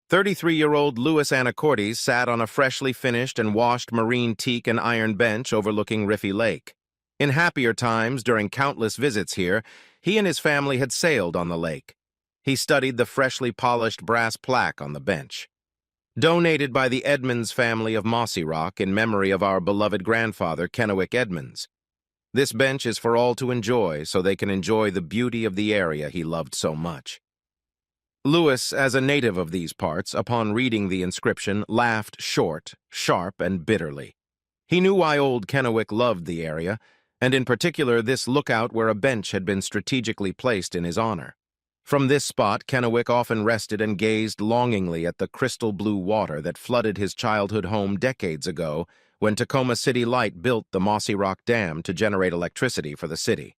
33-year-old Louis Anacortes sat on a freshly finished and washed marine teak and iron bench overlooking Riffy Lake. In happier times, during countless visits here, he and his family had sailed on the lake. He studied the freshly polished brass plaque on the bench. Donated by the Edmonds family of Mossy Rock in memory of our beloved grandfather, Kennewick Edmonds. This bench is for all to enjoy, so they can enjoy the beauty of the area he loved so much. Louis, as a native of these parts, upon reading the inscription, laughed short, sharp, and bitterly. He knew why old Kennewick loved the area, and in particular this lookout where a bench had been strategically placed in his honor. From this spot, Kennewick often rested and gazed longingly at the crystal blue water that flooded his childhood home decades ago when Tacoma City Light built the Mossy Rock Dam to generate electricity for the city.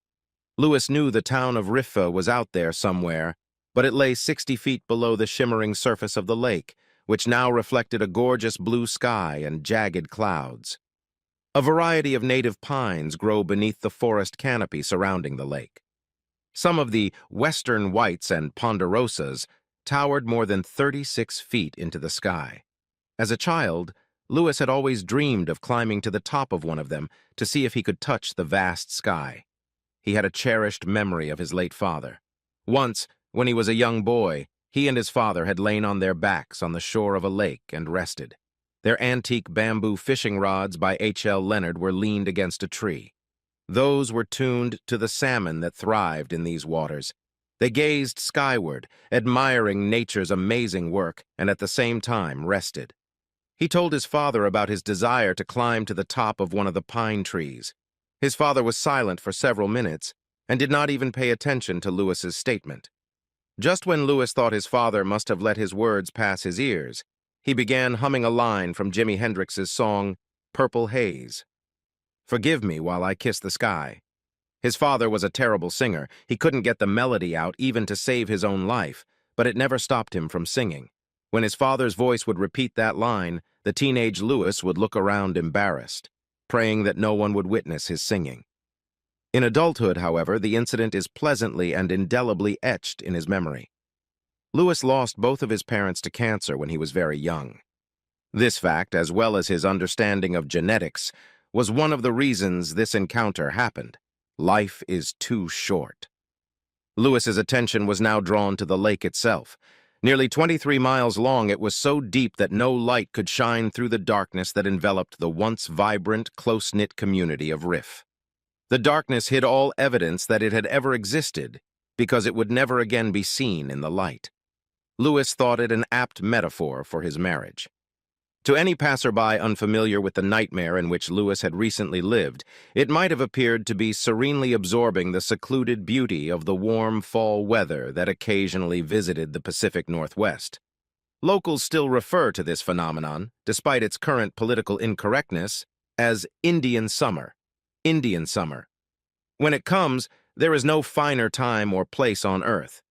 Louis knew the town of Riffa was out there somewhere, but it lay 60 feet below the shimmering surface of the lake, which now reflected a gorgeous blue sky and jagged clouds. A variety of native pines grow beneath the forest canopy surrounding the lake. Some of the western whites and ponderosas towered more than 36 feet into the sky. As a child, Louis had always dreamed of climbing to the top of one of them to see if he could touch the vast sky. He had a cherished memory of his late father. Once, when he was a young boy, he and his father had lain on their backs on the shore of a lake and rested. Their antique bamboo fishing rods by H.L. Leonard were leaned against a tree. Those were tuned to the salmon that thrived in these waters. They gazed skyward, admiring nature's amazing work, and at the same time rested. He told his father about his desire to climb to the top of one of the pine trees. His father was silent for several minutes and did not even pay attention to Louis's statement. Just when Louis thought his father must have let his words pass his ears, he began humming a line from Jimi Hendrix's song, Purple Haze. Forgive me while I kiss the sky. His father was a terrible singer. He couldn't get the melody out even to save his own life, but it never stopped him from singing. When his father's voice would repeat that line, the teenage Louis would look around embarrassed, praying that no one would witness his singing. In adulthood, however, the incident is pleasantly and indelibly etched in his memory. Louis lost both of his parents to cancer when he was very young. This fact, as well as his understanding of genetics, was one of the reasons this encounter happened. Life is too short. Louis's attention was now drawn to the lake itself. Nearly 23 miles long, it was so deep that no light could shine through the darkness that enveloped the once vibrant, close-knit community of Riff. The darkness hid all evidence that it had ever existed, because it would never again be seen in the light. Louis thought it an apt metaphor for his marriage. To any passerby unfamiliar with the nightmare in which Louis had recently lived, it might have appeared to be serenely absorbing the secluded beauty of the warm fall weather that occasionally visited the Pacific Northwest. Locals still refer to this phenomenon, despite its current political incorrectness, as Indian summer. Indian summer. When it comes, there is no finer time or place on earth.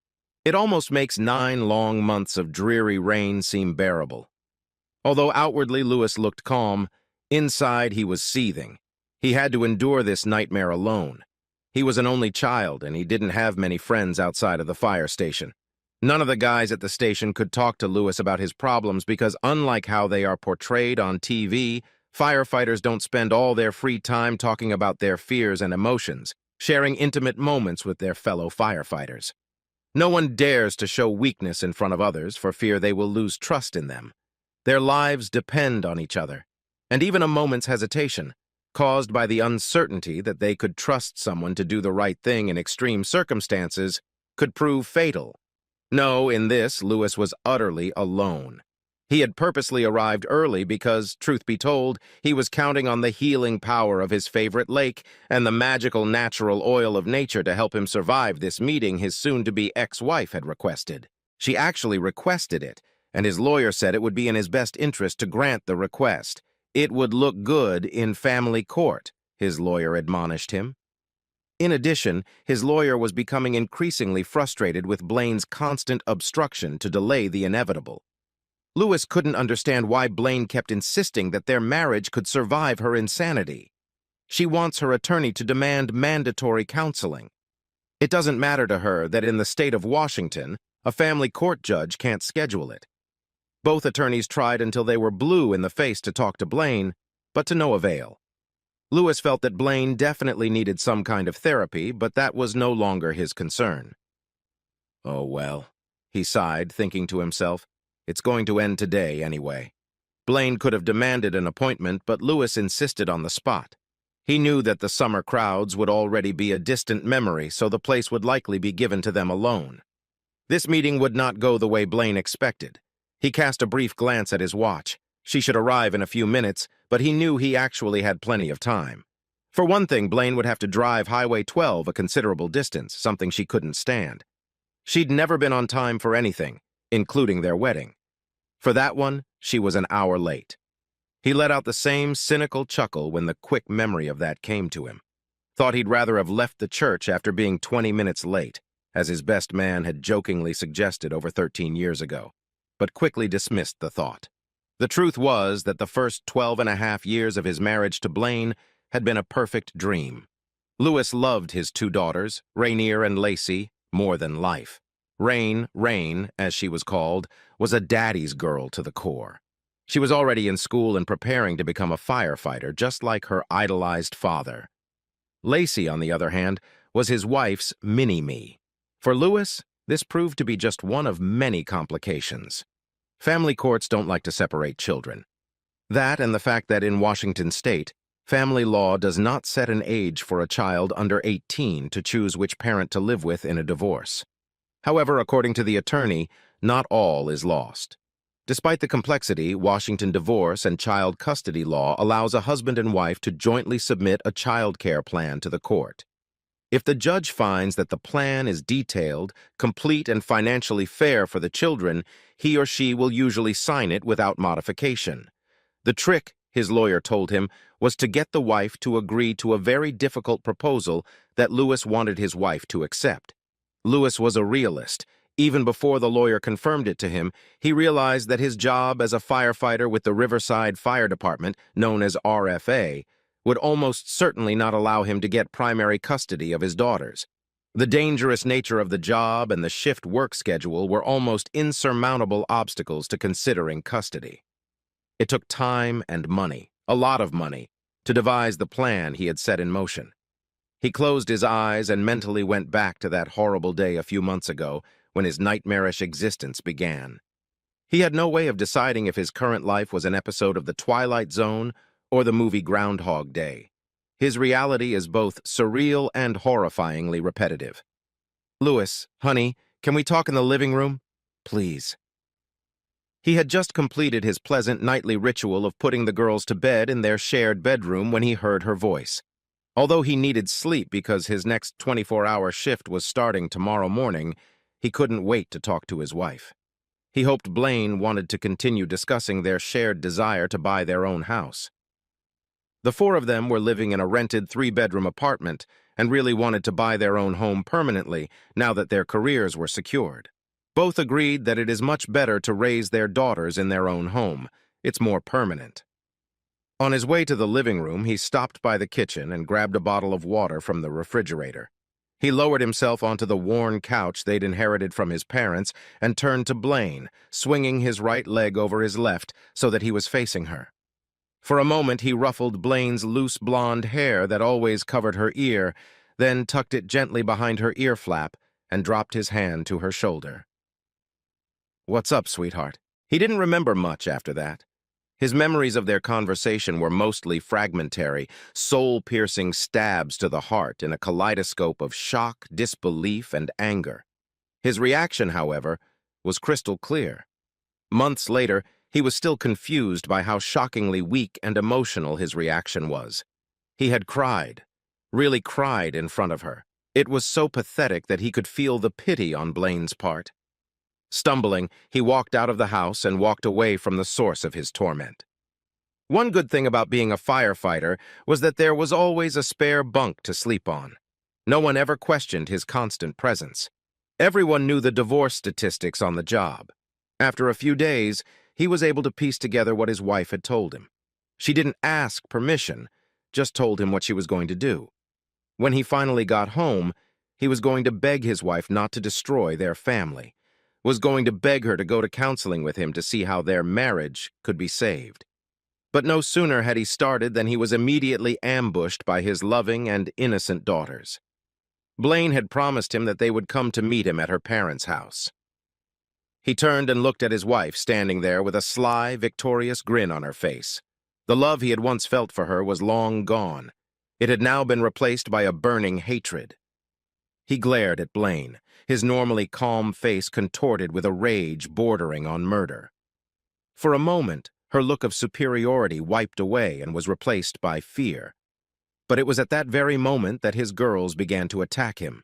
It almost makes 9 long months of dreary rain seem bearable. Although outwardly Louis looked calm, inside he was seething. He had to endure this nightmare alone. He was an only child, and he didn't have many friends outside of the fire station. None of the guys at the station could talk to Louis about his problems because, unlike how they are portrayed on TV, firefighters don't spend all their free time talking about their fears and emotions, sharing intimate moments with their fellow firefighters. No one dares to show weakness in front of others for fear they will lose trust in them. Their lives depend on each other, and even a moment's hesitation, caused by the uncertainty that they could trust someone to do the right thing in extreme circumstances, could prove fatal. No, in this, Louis was utterly alone. He had purposely arrived early because, truth be told, he was counting on the healing power of his favorite lake and the magical natural oil of nature to help him survive this meeting his soon-to-be ex-wife had requested. She actually requested it, and his lawyer said it would be in his best interest to grant the request. It would look good in family court, his lawyer admonished him. In addition, his lawyer was becoming increasingly frustrated with Blaine's constant obstruction to delay the inevitable. Louis couldn't understand why Blaine kept insisting that their marriage could survive her insanity. She wants her attorney to demand mandatory counseling. It doesn't matter to her that in the state of Washington, a family court judge can't schedule it. Both attorneys tried until they were blue in the face to talk to Blaine, but to no avail. Lewis felt that Blaine definitely needed some kind of therapy, but that was no longer his concern. "Oh well," he sighed, thinking to himself, "it's going to end today anyway." Blaine could have demanded an appointment, but Lewis insisted on the spot. He knew that the summer crowds would already be a distant memory, so the place would likely be given to them alone. This meeting would not go the way Blaine expected. He cast a brief glance at his watch. She should arrive in a few minutes, but he knew he actually had plenty of time. For one thing, Blaine would have to drive Highway 12 a considerable distance, something she couldn't stand. She'd never been on time for anything, including their wedding. For that one, she was an hour late. He let out the same cynical chuckle when the quick memory of that came to him. Thought he'd rather have left the church after being 20 minutes late, as his best man had jokingly suggested over 13 years ago, but quickly dismissed the thought. The truth was that the first 12.5 years of his marriage to Blaine had been a perfect dream. Lewis loved his two daughters, Rainier and Lacey, more than life. Rain, as she was called, was a daddy's girl to the core. She was already in school and preparing to become a firefighter, just like her idolized father. Lacey, on the other hand, was his wife's mini-me. For Lewis, this proved to be just one of many complications. Family courts don't like to separate children. That and the fact that in Washington state, family law does not set an age for a child under 18 to choose which parent to live with in a divorce. However, according to the attorney, not all is lost. Despite the complexity, Washington divorce and child custody law allows a husband and wife to jointly submit a child care plan to the court. If the judge finds that the plan is detailed, complete, and financially fair for the children, he or she will usually sign it without modification. The trick, his lawyer told him, was to get the wife to agree to a very difficult proposal that Lewis wanted his wife to accept. Lewis was a realist. Even before the lawyer confirmed it to him, he realized that his job as a firefighter with the Riverside Fire Department, known as RFA, would almost certainly not allow him to get primary custody of his daughters. The dangerous nature of the job and the shift work schedule were almost insurmountable obstacles to considering custody. It took time and money, a lot of money, to devise the plan he had set in motion. He closed his eyes and mentally went back to that horrible day a few months ago when his nightmarish existence began. He had no way of deciding if his current life was an episode of The Twilight Zone or the movie Groundhog Day. His reality is both surreal and horrifyingly repetitive. "Lewis, honey, can we talk in the living room? Please." He had just completed his pleasant nightly ritual of putting the girls to bed in their shared bedroom when he heard her voice. Although he needed sleep because his next 24-hour shift was starting tomorrow morning, he couldn't wait to talk to his wife. He hoped Blaine wanted to continue discussing their shared desire to buy their own house. The four of them were living in a rented 3-bedroom apartment and really wanted to buy their own home permanently now that their careers were secured. Both agreed that it is much better to raise their daughters in their own home. It's more permanent. On his way to the living room, he stopped by the kitchen and grabbed a bottle of water from the refrigerator. He lowered himself onto the worn couch they'd inherited from his parents and turned to Blaine, swinging his right leg over his left so that he was facing her. For a moment, he ruffled Blaine's loose blonde hair that always covered her ear, then tucked it gently behind her ear flap and dropped his hand to her shoulder. "What's up, sweetheart?" He didn't remember much after that. His memories of their conversation were mostly fragmentary, soul-piercing stabs to the heart in a kaleidoscope of shock, disbelief, and anger. His reaction, however, was crystal clear. Months later, he was still confused by how shockingly weak and emotional his reaction was. He had cried, really cried in front of her. It was so pathetic that he could feel the pity on Blaine's part. Stumbling, he walked out of the house and walked away from the source of his torment. One good thing about being a firefighter was that there was always a spare bunk to sleep on. No one ever questioned his constant presence. Everyone knew the divorce statistics on the job. After a few days, he was able to piece together what his wife had told him. She didn't ask permission, just told him what she was going to do. When he finally got home, he was going to beg his wife not to destroy their family. was going to beg her to go to counseling with him to see how their marriage could be saved. But no sooner had he started than he was immediately ambushed by his loving and innocent daughters. Blaine had promised him that they would come to meet him at her parents' house. He turned and looked at his wife standing there with a sly, victorious grin on her face. The love he had once felt for her was long gone. It had now been replaced by a burning hatred. He glared at Blaine, his normally calm face contorted with a rage bordering on murder. For a moment, her look of superiority wiped away and was replaced by fear. But it was at that very moment that his girls began to attack him.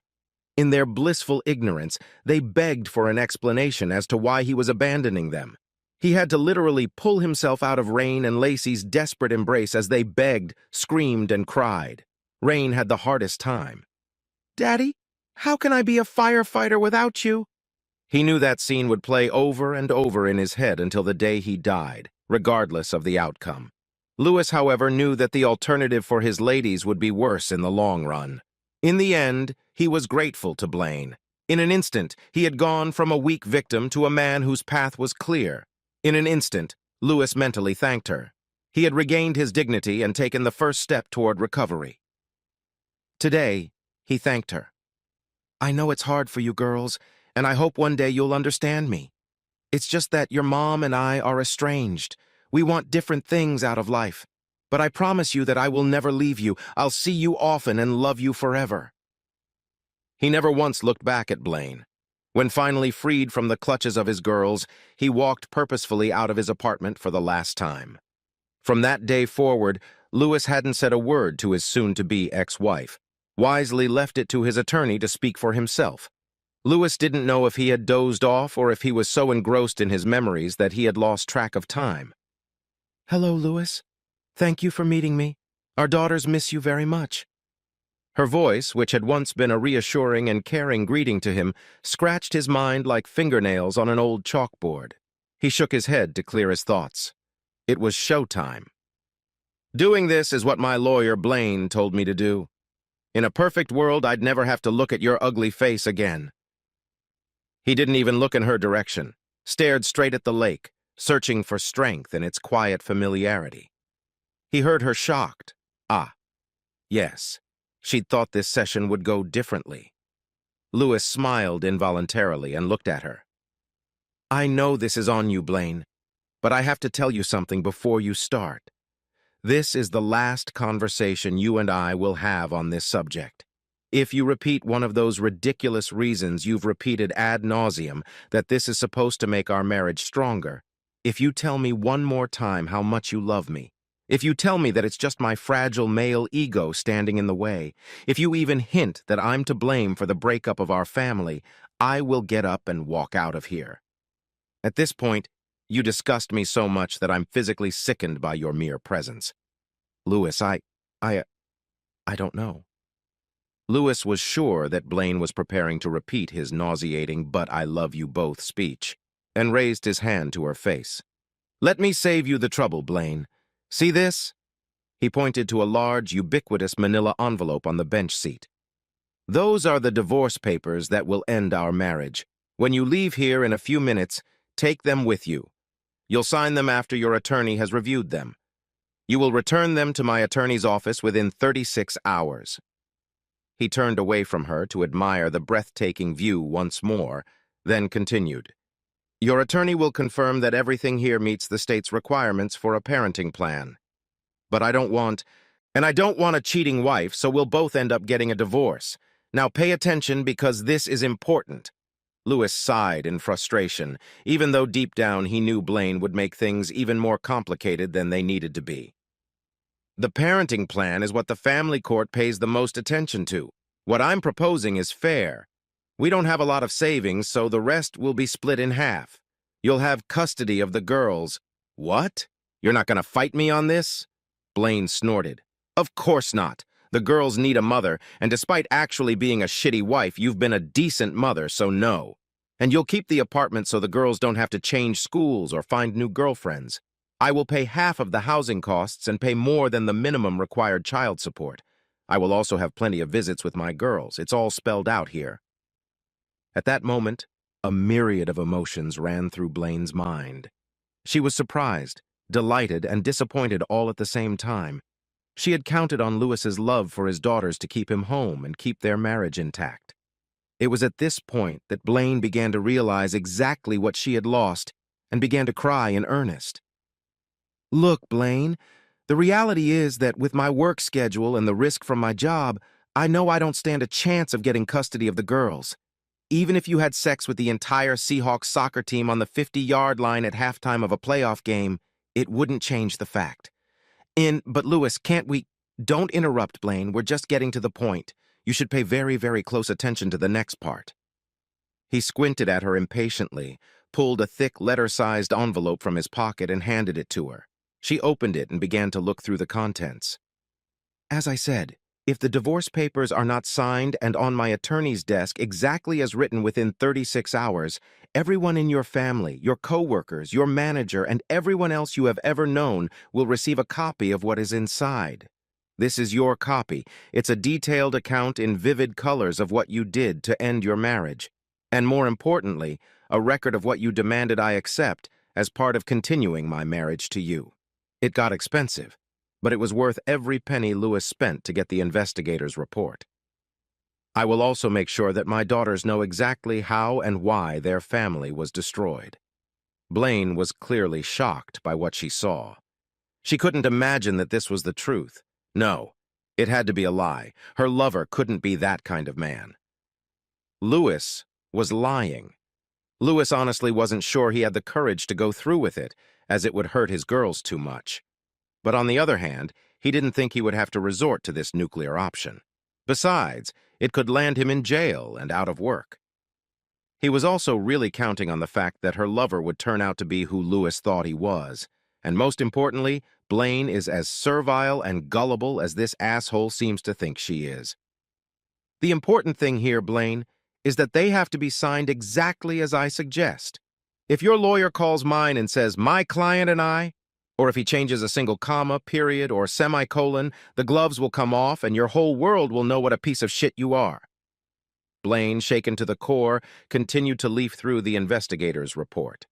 In their blissful ignorance, they begged for an explanation as to why he was abandoning them. He had to literally pull himself out of Rain and Lacey's desperate embrace as they begged, screamed, and cried. Rain had the hardest time. "Daddy, how can I be a firefighter without you?" He knew that scene would play over and over in his head until the day he died, regardless of the outcome. Lewis, however, knew that the alternative for his ladies would be worse in the long run. In the end, he was grateful to Blaine. In an instant, he had gone from a weak victim to a man whose path was clear. In an instant, Lewis mentally thanked her. He had regained his dignity and taken the first step toward recovery. Today, he thanked her. "I know it's hard for you girls, and I hope one day you'll understand me. It's just that your mom and I are estranged. We want different things out of life. But I promise you that I will never leave you. I'll see you often and love you forever." He never once looked back at Blaine. When finally freed from the clutches of his girls, he walked purposefully out of his apartment for the last time. From that day forward, Lewis hadn't said a word to his soon-to-be ex-wife, wisely left it to his attorney to speak for himself. Lewis didn't know if he had dozed off or if he was so engrossed in his memories that he had lost track of time. "Hello, Lewis. Thank you for meeting me. Our daughters miss you very much." Her voice, which had once been a reassuring and caring greeting to him, scratched his mind like fingernails on an old chalkboard. He shook his head to clear his thoughts. It was showtime. "Doing this is what my lawyer Blaine told me to do. In a perfect world, I'd never have to look at your ugly face again." He didn't even look in her direction, stared straight at the lake, searching for strength in its quiet familiarity. He heard her shocked. Ah, yes, she'd thought this session would go differently. Lewis smiled involuntarily and looked at her. "I know this is on you, Blaine, but I have to tell you something before you start. This is the last conversation you and I will have on this subject. If you repeat one of those ridiculous reasons you've repeated ad nauseum, that this is supposed to make our marriage stronger, if you tell me one more time how much you love me, if you tell me that it's just my fragile male ego standing in the way, if you even hint that I'm to blame for the breakup of our family, I will get up and walk out of here. At this point, you disgust me so much that I'm physically sickened by your mere presence. Lewis, I don't know." Lewis was sure that Blaine was preparing to repeat his nauseating "but I love you both" speech, and raised his hand to her face. "Let me save you the trouble, Blaine. See this?" He pointed to a large, ubiquitous manila envelope on the bench seat. "Those are the divorce papers that will end our marriage. When you leave here in a few minutes, take them with you. You'll sign them after your attorney has reviewed them. You will return them to my attorney's office within 36 hours. He turned away from her to admire the breathtaking view once more, then continued. "Your attorney will confirm that everything here meets the state's requirements for a parenting plan. But I don't want a cheating wife, so we'll both end up getting a divorce. Now pay attention because this is important." Lewis sighed in frustration, even though deep down he knew Blaine would make things even more complicated than they needed to be. "The parenting plan is what the family court pays the most attention to. What I'm proposing is fair. We don't have a lot of savings, so the rest will be split in half. You'll have custody of the girls." "What? You're not going to fight me on this?" Blaine snorted. "Of course not. The girls need a mother, and despite actually being a shitty wife, you've been a decent mother, so no. And you'll keep the apartment so the girls don't have to change schools or find new girlfriends. I will pay half of the housing costs and pay more than the minimum required child support. I will also have plenty of visits with my girls. It's all spelled out here." At that moment, A myriad of emotions ran through Blaine's mind. She was surprised, delighted, and disappointed all at the same time. She had counted on Louis's love for his daughters to keep him home and keep their marriage intact. It was at this point that Blaine began to realize exactly what she had lost and began to cry in earnest. "Look, Blaine, the reality is that with my work schedule and the risk from my job, I know I don't stand a chance of getting custody of the girls. Even if you had sex with the entire Seahawks soccer team on the 50-yard line at halftime of a playoff game, it wouldn't change the fact. But Louis, can't we—" "Don't interrupt, Blaine. We're just getting to the point. You should pay very, very close attention to the next part." He squinted at her impatiently, pulled a thick letter-sized envelope from his pocket and handed it to her. She opened it and began to look through the contents. "As I said, if the divorce papers are not signed and on my attorney's desk exactly as written within 36 hours, everyone in your family, your co-workers, your manager, and everyone else you have ever known will receive a copy of what is inside. This is your copy. It's a detailed account in vivid colors of what you did to end your marriage. And more importantly, a record of what you demanded I accept as part of continuing my marriage to you. It got expensive, but it was worth every penny Louis spent to get the investigators' report. I will also make sure that my daughters know exactly how and why their family was destroyed." Blaine was clearly shocked by what she saw. She couldn't imagine that this was the truth. No, it had to be a lie. Her lover couldn't be that kind of man. Louis was lying. Louis honestly wasn't sure he had the courage to go through with it, as it would hurt his girls too much. But on the other hand, he didn't think he would have to resort to this nuclear option. Besides, it could land him in jail and out of work. He was also really counting on the fact that her lover would turn out to be who Louis thought he was. And most importantly, Blaine is as servile and gullible as this asshole seems to think she is. The important thing here, Blaine, is that they have to be signed exactly as I suggest. If your lawyer calls mine and says, "my client and I," or if he changes a single comma, period, or semicolon, the gloves will come off and your whole world will know what a piece of shit you are. Blaine, shaken to the core, continued to leaf through the investigator's report.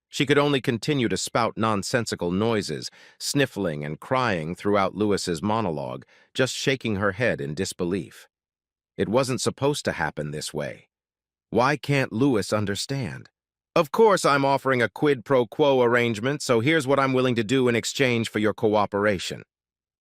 She could only continue to spout nonsensical noises, sniffling and crying throughout Louis's monologue, just shaking her head in disbelief. It wasn't supposed to happen this way. Why can't Louis understand? "Of course I'm offering a quid pro quo arrangement, so here's what I'm willing to do in exchange for your cooperation.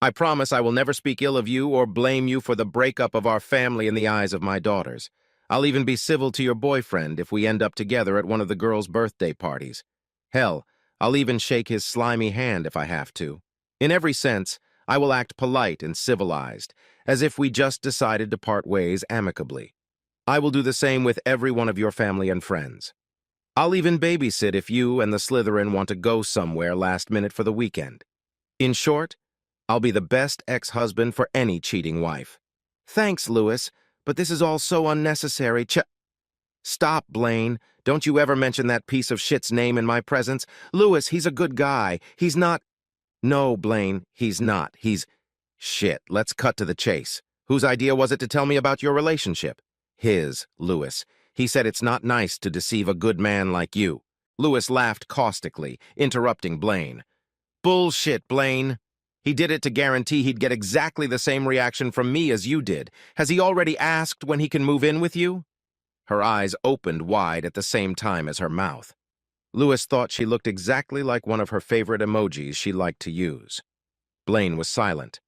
I promise I will never speak ill of you or blame you for the breakup of our family in the eyes of my daughters. I'll even be civil to your boyfriend if we end up together at one of the girls' birthday parties. Hell, I'll even shake his slimy hand if I have to. In every sense, I will act polite and civilized, as if we just decided to part ways amicably. I will do the same with every one of your family and friends. I'll even babysit if you and the Slytherin want to go somewhere last minute for the weekend. In short, I'll be the best ex-husband for any cheating wife." "Thanks, Louis, but this is all so unnecessary. Stop, Blaine. Don't you ever mention that piece of shit's name in my presence. Louis, he's a good guy. He's not—" "No, Blaine, he's not. He's—" "Shit, let's cut to the chase. Whose idea was it to tell me about your relationship?" "His, Louis. He said it's not nice to deceive a good man like you." Louis laughed caustically, interrupting Blaine. "Bullshit, Blaine. He did it to guarantee he'd get exactly the same reaction from me as you did. Has he already asked when he can move in with you?" Her eyes opened wide at the same time as her mouth. Louis thought she looked exactly like one of her favorite emojis she liked to use. Blaine was silent.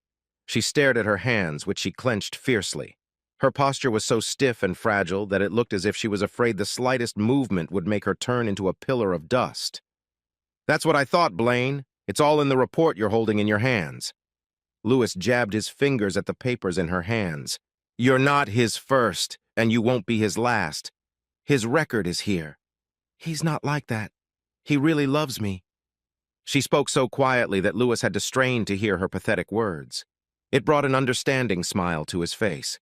She stared at her hands, which she clenched fiercely. Her posture was so stiff and fragile that it looked as if she was afraid the slightest movement would make her turn into a pillar of dust. "That's what I thought, Blaine. It's all in the report you're holding in your hands." Louis jabbed his fingers at the papers in her hands. "You're not his first, and you won't be his last. His record is here. He's not like that. He really loves me." She spoke so quietly that Louis had to strain to hear her pathetic words. It brought an understanding smile to his face.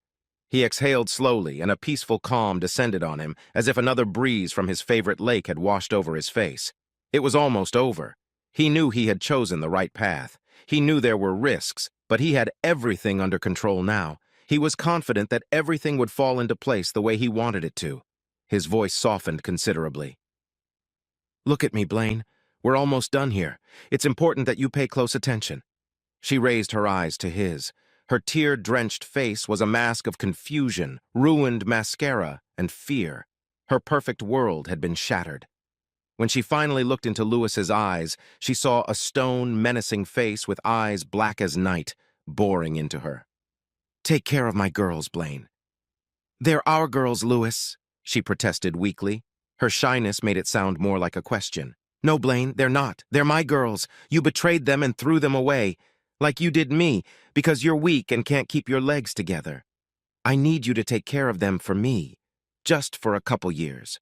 He exhaled slowly, and a peaceful calm descended on him, as if another breeze from his favorite lake had washed over his face. It was almost over. He knew he had chosen the right path. He knew there were risks, but he had everything under control now. He was confident that everything would fall into place the way he wanted it to. His voice softened considerably. "Look at me, Blaine. We're almost done here. It's important that you pay close attention." She raised her eyes to his. Her tear-drenched face was a mask of confusion, ruined mascara, and fear. Her perfect world had been shattered. When she finally looked into Lewis's eyes, she saw a stone, menacing face with eyes black as night, boring into her. "Take care of my girls, Blaine." "They're our girls, Lewis," she protested weakly. Her shyness made it sound more like a question. "No, Blaine, they're not. They're my girls. You betrayed them and threw them away, like you did me, because you're weak and can't keep your legs together. I need you to take care of them for me, just for a couple years."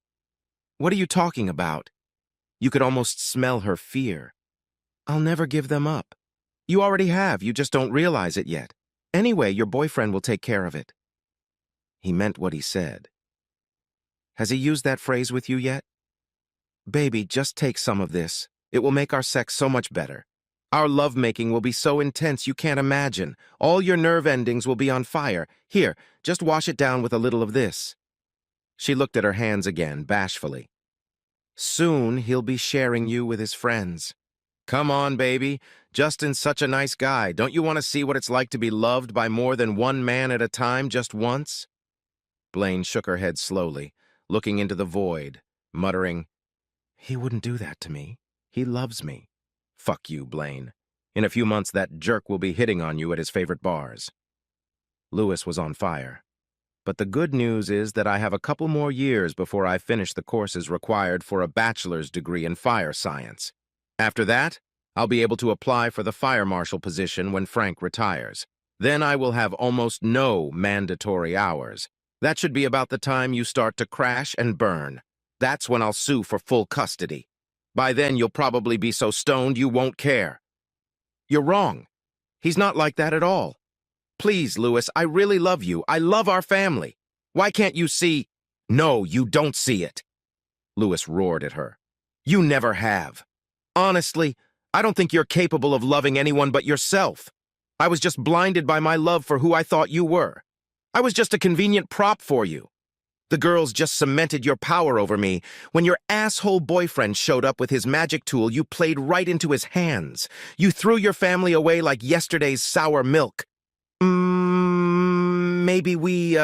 "What are you talking about?" You could almost smell her fear. "I'll never give them up. You already have, you just don't realize it yet. Anyway, your boyfriend will take care of it." He meant what he said. "Has he used that phrase with you yet?" "Baby, just take some of this. It will make our sex so much better. Our lovemaking will be so intense you can't imagine. All your nerve endings will be on fire. Here, just wash it down with a little of this." She looked at her hands again, bashfully. "Soon he'll be sharing you with his friends." "Come on, baby. Justin's such a nice guy. Don't you want to see what it's like to be loved by more than one man at a time just once?" Blaine shook her head slowly, looking into the void, muttering, "He wouldn't do that to me. He loves me." "Fuck you, Blaine. In a few months that jerk will be hitting on you at his favorite bars." Lewis was on fire. "But the good news is that I have a couple more years before I finish the courses required for a bachelor's degree in fire science. After that, I'll be able to apply for the fire marshal position when Frank retires. Then I will have almost no mandatory hours. That should be about the time you start to crash and burn. That's when I'll sue for full custody. By then, you'll probably be so stoned you won't care." "You're wrong. He's not like that at all. Please, Lewis, I really love you. I love our family. Why can't you see—" "No, you don't see it," Lewis roared at her. "You never have. Honestly, I don't think you're capable of loving anyone but yourself. I was just blinded by my love for who I thought you were. I was just a convenient prop for you. The girls just cemented your power over me. When your asshole boyfriend showed up with his magic tool, you played right into his hands. You threw your family away like yesterday's sour milk. Maybe we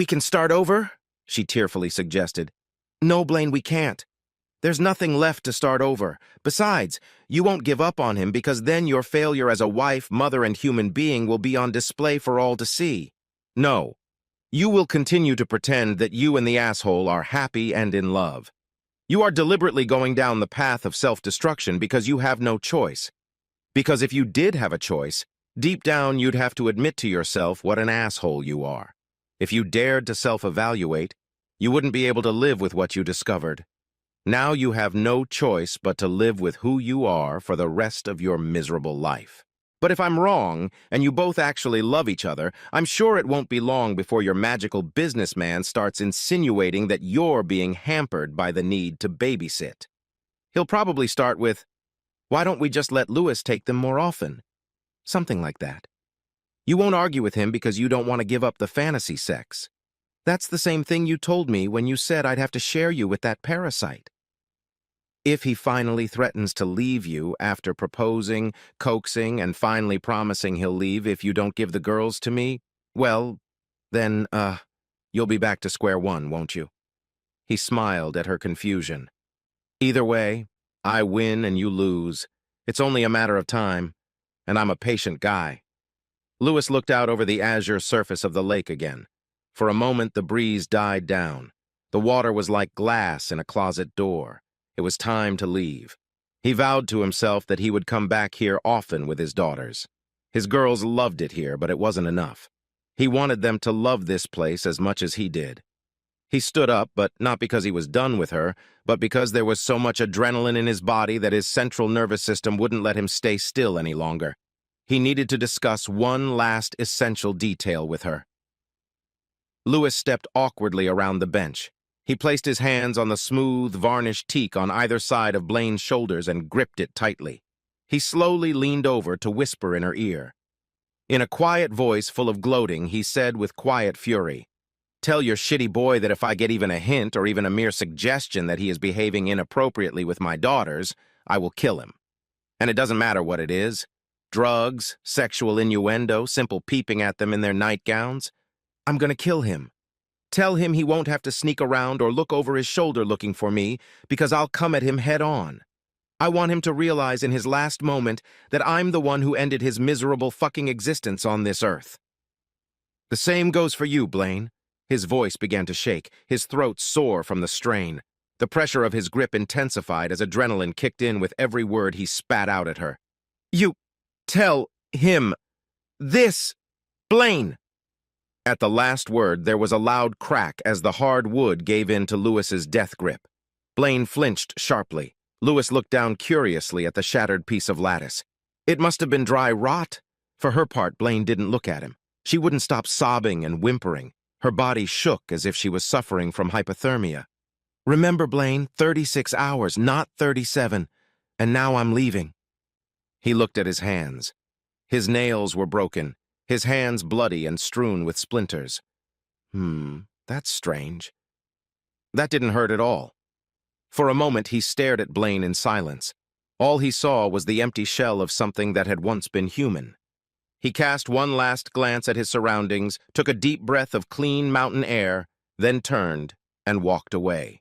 can start over?" she tearfully suggested. "No, Blaine, we can't. There's nothing left to start over. Besides, you won't give up on him because then your failure as a wife, mother, and human being will be on display for all to see. No, you will continue to pretend that you and the asshole are happy and in love. You are deliberately going down the path of self-destruction because you have no choice. Because if you did have a choice, deep down you'd have to admit to yourself what an asshole you are. If you dared to self-evaluate, you wouldn't be able to live with what you discovered. Now you have no choice but to live with who you are for the rest of your miserable life. But if I'm wrong, and you both actually love each other, I'm sure it won't be long before your magical businessman starts insinuating that you're being hampered by the need to babysit. He'll probably start with, "Why don't we just let Lewis take them more often?" Something like that. You won't argue with him because you don't want to give up the fantasy sex. That's the same thing you told me when you said I'd have to share you with that parasite. If he finally threatens to leave you after proposing, coaxing, and finally promising he'll leave if you don't give the girls to me, well, then, you'll be back to square one, won't you? He smiled at her confusion. Either way, I win and you lose. It's only a matter of time, and I'm a patient guy. Lewis looked out over the azure surface of the lake again. For a moment, the breeze died down. The water was like glass in a closet door. It was time to leave. He vowed to himself that he would come back here often with his daughters. His girls loved it here, but it wasn't enough. He wanted them to love this place as much as he did. He stood up, but not because he was done with her, but because there was so much adrenaline in his body that his central nervous system wouldn't let him stay still any longer. He needed to discuss one last essential detail with her. Lewis stepped awkwardly around the bench. He placed his hands on the smooth, varnished teak on either side of Blaine's shoulders and gripped it tightly. He slowly leaned over to whisper in her ear. In a quiet voice full of gloating, he said with quiet fury, Tell your shitty boy that if I get even a hint or even a mere suggestion that he is behaving inappropriately with my daughters, I will kill him. And it doesn't matter what it is. Drugs, sexual innuendo, simple peeping at them in their nightgowns. I'm gonna kill him. Tell him he won't have to sneak around or look over his shoulder looking for me, because I'll come at him head on. I want him to realize in his last moment that I'm the one who ended his miserable fucking existence on this earth. The same goes for you, Blaine. His voice began to shake, his throat sore from the strain. The pressure of his grip intensified as adrenaline kicked in with every word he spat out at her. You tell him this, Blaine! At the last word, there was a loud crack as the hard wood gave in to Lewis's death grip. Blaine flinched sharply. Lewis looked down curiously at the shattered piece of lattice. It must have been dry rot. For her part, Blaine didn't look at him. She wouldn't stop sobbing and whimpering. Her body shook as if she was suffering from hypothermia. Remember, Blaine, 36 hours, not 37, and now I'm leaving. He looked at his hands. His nails were broken, his hands bloody and strewn with splinters. That's strange. That didn't hurt at all. For a moment, he stared at Blaine in silence. All he saw was the empty shell of something that had once been human. He cast one last glance at his surroundings, took a deep breath of clean mountain air, then turned and walked away.